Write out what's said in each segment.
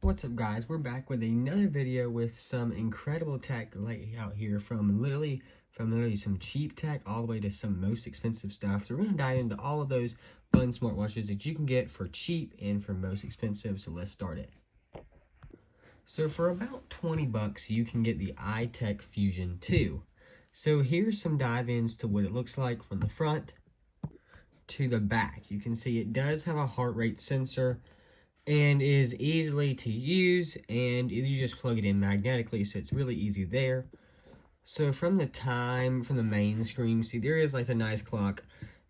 What's up, guys? We're back with another video with some incredible tech out here from literally some cheap tech all the way to some most expensive stuff. So we're gonna dive into all of those fun smartwatches that you can get for cheap and for most expensive. So let's start it. So for about 20 bucks, you can get the iTech Fusion 2. So here's some dive-ins to what it looks like from the front to the back. You can see it does have a heart rate sensor and is easily to use, and you just plug it in magnetically, so it's really easy there. So from the main screen, see there is like a nice clock,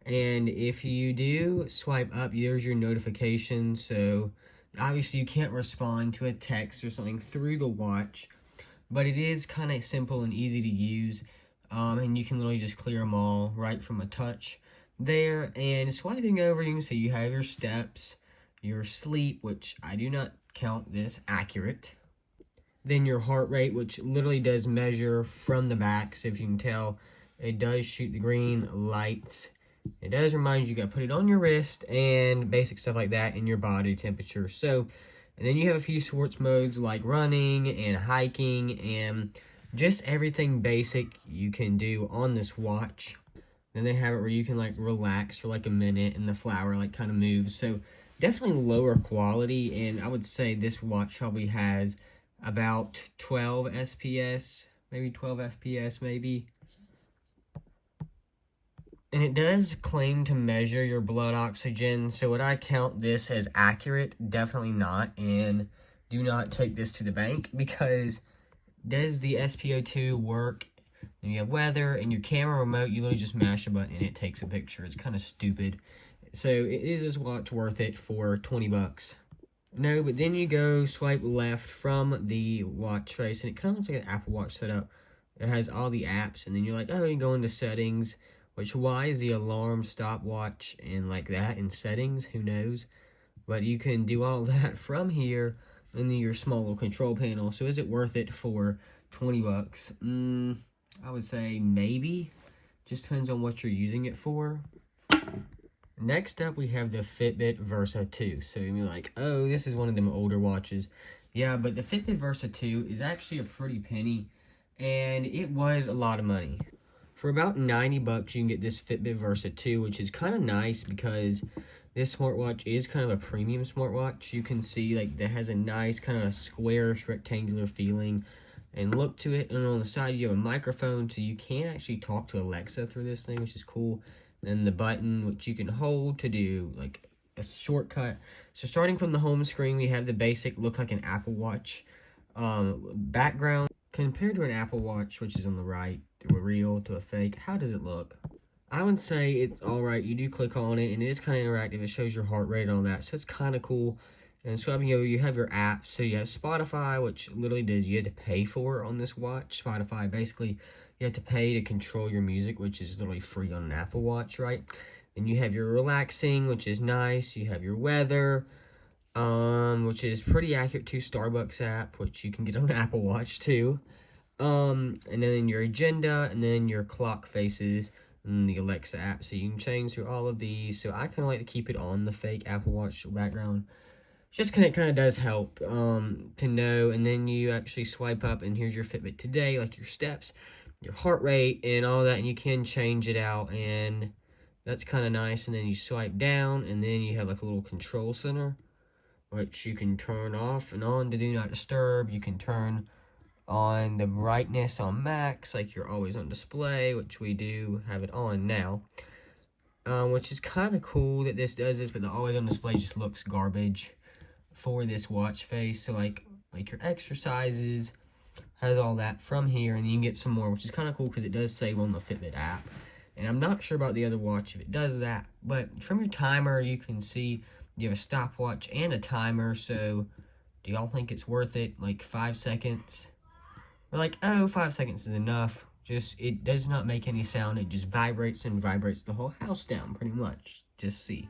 and if you do swipe up, there's your notification. So obviously you can't respond to a text or something through the watch, but it is kind of simple and easy to use, and you can literally just clear them all right from a touch there. And swiping over, you can see you have your steps, your sleep, which I do not count this accurate. Then your heart rate, which literally does measure from the back. So if you can tell, it does shoot the green lights. It does remind you got to put it on your wrist and basic stuff like that, in your body temperature. So, and then you have a few sports modes like running and hiking and just everything basic you can do on this watch. Then they have it where you can like relax for like a minute and the flower like kind of moves. So definitely lower quality, and I would say this watch probably has about 12 SPS, maybe 12 FPS maybe. And it does claim to measure your blood oxygen, so would I count this as accurate? Definitely not, and do not take this to the bank, because does the SpO2 work? And you have weather, and your camera remote, you literally just mash a button and it takes a picture. It's kind of stupid. So is this watch worth it for 20 bucks? No, but then you go swipe left from the watch face, and it kind of looks like an Apple Watch setup. It has all the apps, and then you're like, oh, you go into settings, which why is the alarm, stopwatch, and like that in settings? Who knows? But you can do all that from here, and then your small little control panel. So is it worth it for 20 bucks? I would say maybe. Just depends on what you're using it for. Next up, we have the Fitbit Versa 2. So you're like, oh, this is one of them older watches. Yeah, but the Fitbit Versa 2 is actually a pretty penny, and it was a lot of money. For about 90 bucks, you can get this Fitbit Versa 2, which is kind of nice because this smartwatch is kind of a premium smartwatch. You can see like that has a nice kind of squarish rectangular feeling and look to it. And on the side, you have a microphone, so you can actually talk to Alexa through this thing, which is cool. And the button, which you can hold to do like a shortcut. So starting from the home screen, we have the basic look like an Apple Watch background. Compared to an Apple Watch, which is on the right, to a real, to a fake, how does it look? I would say it's alright. You do click on it, and it is kind of interactive. It shows your heart rate and all that, so it's kind of cool. And swiping over, you have your apps. So you have Spotify, which literally does, you have to pay for on this watch. Spotify, basically, you have to pay to control your music, which is literally free on an Apple Watch, right? Then you have your relaxing, which is nice. You have your weather, which is pretty accurate to Starbucks app, which you can get on an Apple Watch too. And then your agenda, and then your clock faces, and the Alexa app. So you can change through all of these. So I kind of like to keep it on the fake Apple Watch background. Just it kind of does help to know. And then you actually swipe up, and here's your Fitbit today, like your steps, your heart rate, and all that. And you can change it out, and that's kind of nice. And then you swipe down, and then you have like a little control center, which you can turn off and on to do not disturb. You can turn on the brightness on max, like you're always on display, which we do have it on now. Which is kind of cool that this does this, but the always on display just looks garbage for this watch face. So like your exercises has all that from here, and you can get some more, which is kind of cool because it does save on the Fitbit app. And I'm not sure about the other watch if it does that, but from your timer you can see you have a stopwatch and a timer. So do y'all think it's worth it? Like 5 seconds? We're like, oh, 5 seconds is enough. Just, it does not make any sound. It just vibrates and vibrates the whole house down, pretty much. Just see.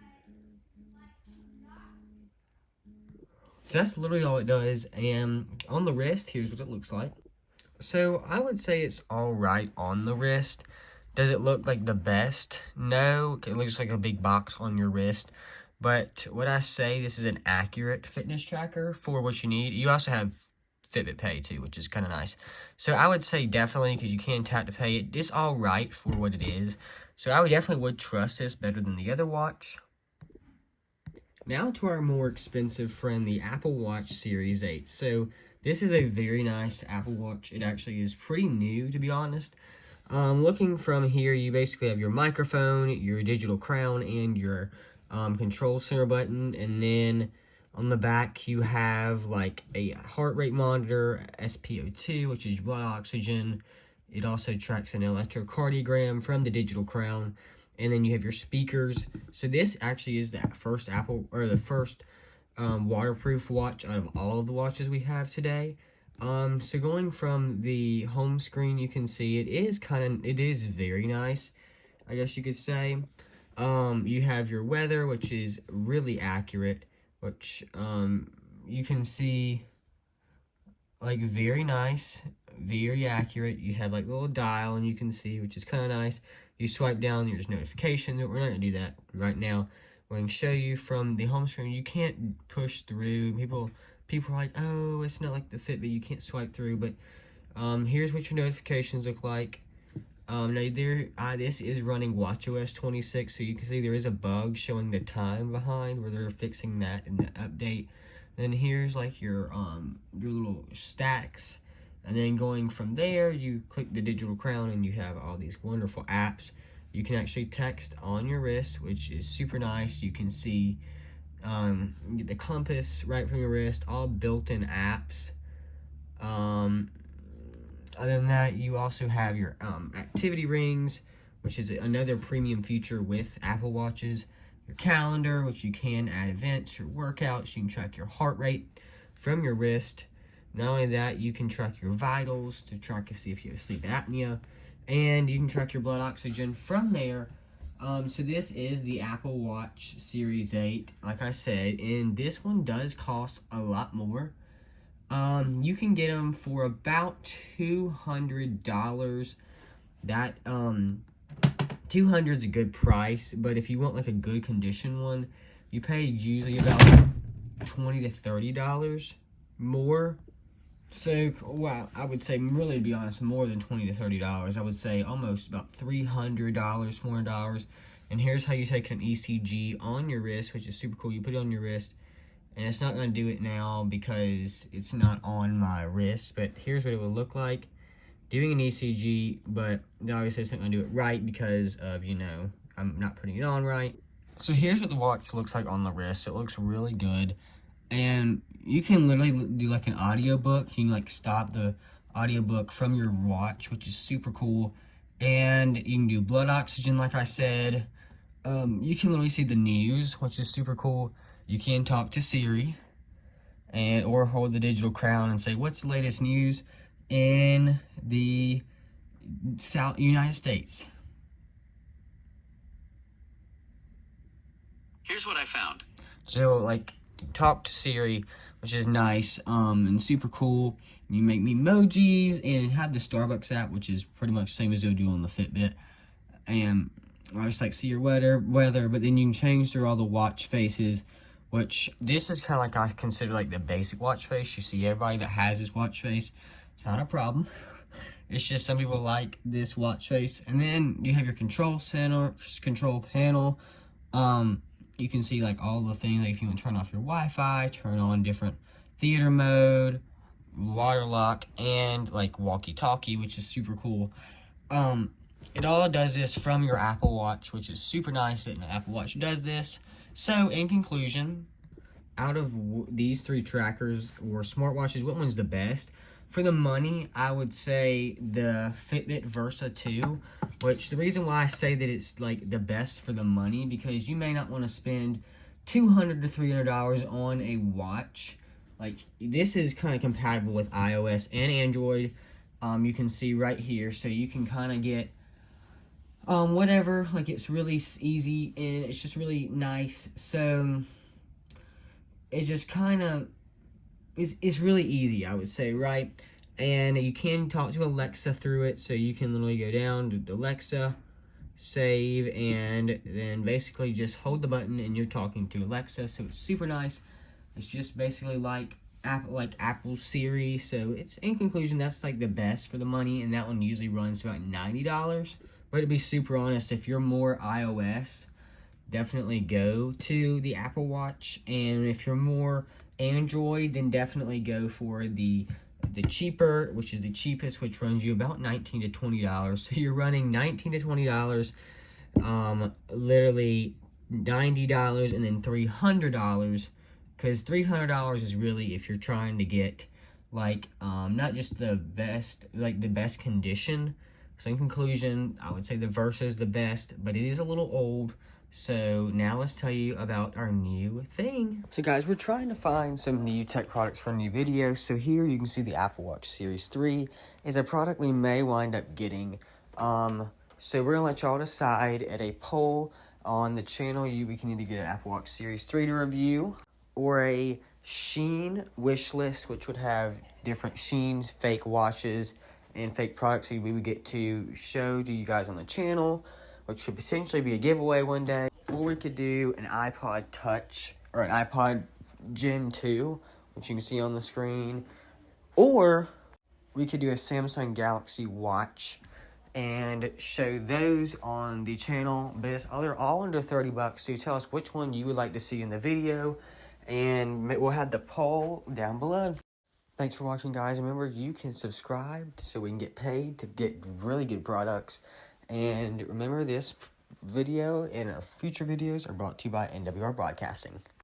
So that's literally all it does. And on the wrist, here's what it looks like. So I would say it's alright on the wrist. Does it look like the best? No. It looks like a big box on your wrist. But what I say, this is an accurate fitness tracker for what you need. You also have Fitbit Pay too, which is kind of nice. So I would say definitely, because you can tap to pay it, it's all right for what it is. So I would definitely trust this better than the other watch. Now to our more expensive friend, the Apple Watch Series 8. So this is a very nice Apple Watch. It actually is pretty new, to be honest. Looking from here, you basically have your microphone, your digital crown, and your control center button. And then on the back, you have like a heart rate monitor, SpO2, which is blood oxygen. It also tracks an electrocardiogram from the digital crown. And then you have your speakers. So this actually is the first waterproof watch out of all of the watches we have today. So going from the home screen, you can see it is very nice, I guess you could say. You have your weather, which is really accurate, which you can see, like, very nice, very accurate. You have like a little dial, and you can see, which is kind of nice. You swipe down, there's notifications, but we're not gonna do that right now. We're gonna show you from the home screen. You can't push through. People are like, oh, it's not like the Fitbit, you can't swipe through. But here's what your notifications look like. Now this is running watchOS 26, so you can see there is a bug showing the time behind, where they're fixing that in the update. Then here's like your little stacks. And then going from there, you click the digital crown and you have all these wonderful apps. You can actually text on your wrist, which is super nice. You can see you get the compass right from your wrist, all built-in apps. Other than that, you also have your activity rings, which is another premium feature with Apple Watches. Your calendar, which you can add events, your workouts. You can track your heart rate from your wrist. Not only that, you can track your vitals to track see if you have sleep apnea, and you can track your blood oxygen from there. So this is the Apple Watch Series 8, like I said, and this one does cost a lot more. You can get them for about $200. That 200 is a good price, but if you want like a good condition one, you pay usually about $20 to $30 more. So, wow, I would say, really, to be honest, more than $20 to $30. I would say almost about $300, $400. And here's how you take an ECG on your wrist, which is super cool. You put it on your wrist, and it's not going to do it now because it's not on my wrist. But here's what it would look like doing an ECG, but obviously it's not going to do it right because of, I'm not putting it on right. So here's what the watch looks like on the wrist. It looks really good. And you can literally do like an audiobook. You can like stop the audiobook from your watch, which is super cool. And you can do blood oxygen, like I said. You can literally see the news, which is super cool. You can talk to Siri or hold the digital crown and say, what's the latest news in the United States? Here's what I found. So, like, talk to Siri, which is nice and super cool. You make me emojis and have the Starbucks app, which is pretty much the same as you'll do on the Fitbit. And I just like see your weather, but then you can change through all the watch faces, which this is kind of like I consider like the basic watch face. You see everybody that has this watch face. It's not a problem. It's just some people like this watch face. And then you have your control center, control panel. You can see like all the things, like if you want to turn off your Wi-Fi, turn on different theater mode, water lock, and like walkie-talkie, which is super cool. It all does this from your Apple Watch, which is super nice that an Apple Watch does this. So in conclusion, out of these three trackers or smartwatches, what one's the best? For the money, I would say the Fitbit Versa 2, which the reason why I say that it's like the best for the money, because you may not want to spend $200 to $300 on a watch. Like, this is kind of compatible with iOS and Android. You can see right here, so you can kind of get whatever. Like, it's really easy and it's just really nice. So it just kind of it's really easy, I would say, right? And you can talk to Alexa through it, so you can literally go down to Alexa, save, and then basically just hold the button and you're talking to Alexa. So it's super nice. It's just basically like Apple Siri. So it's, in conclusion, that's like the best for the money, and that one usually runs about $90. But to be super honest, if you're more iOS, definitely go to the Apple Watch, and if you're more Android, then definitely go for the cheaper, which is the cheapest, which runs you about $19 to $20. So you're running $19 to $20, literally $90 and then $300, because $300 is really if you're trying to get like not just the best, like the best condition. So in conclusion, I would say the Versa is the best, but it is a little old. So now let's tell you about our new thing. So guys, we're trying to find some new tech products for a new video. So here you can see the Apple Watch Series 3 is a product we may wind up getting. So we're gonna let y'all decide at a poll on the channel. We can either get an Apple Watch Series 3 to review, or a Sheen wish list, which would have different Sheens, fake watches, and fake products we would get to show to you guys on the channel, which could potentially be a giveaway one day. Or we could do an iPod Touch or an iPod Gen 2, which you can see on the screen. Or we could do a Samsung Galaxy Watch and show those on the channel. But they're all under $30, so tell us which one you would like to see in the video, and we'll have the poll down below. Thanks for watching, guys. Remember, you can subscribe so we can get paid to get really good products. And remember, this video and future videos are brought to you by NWR Broadcasting.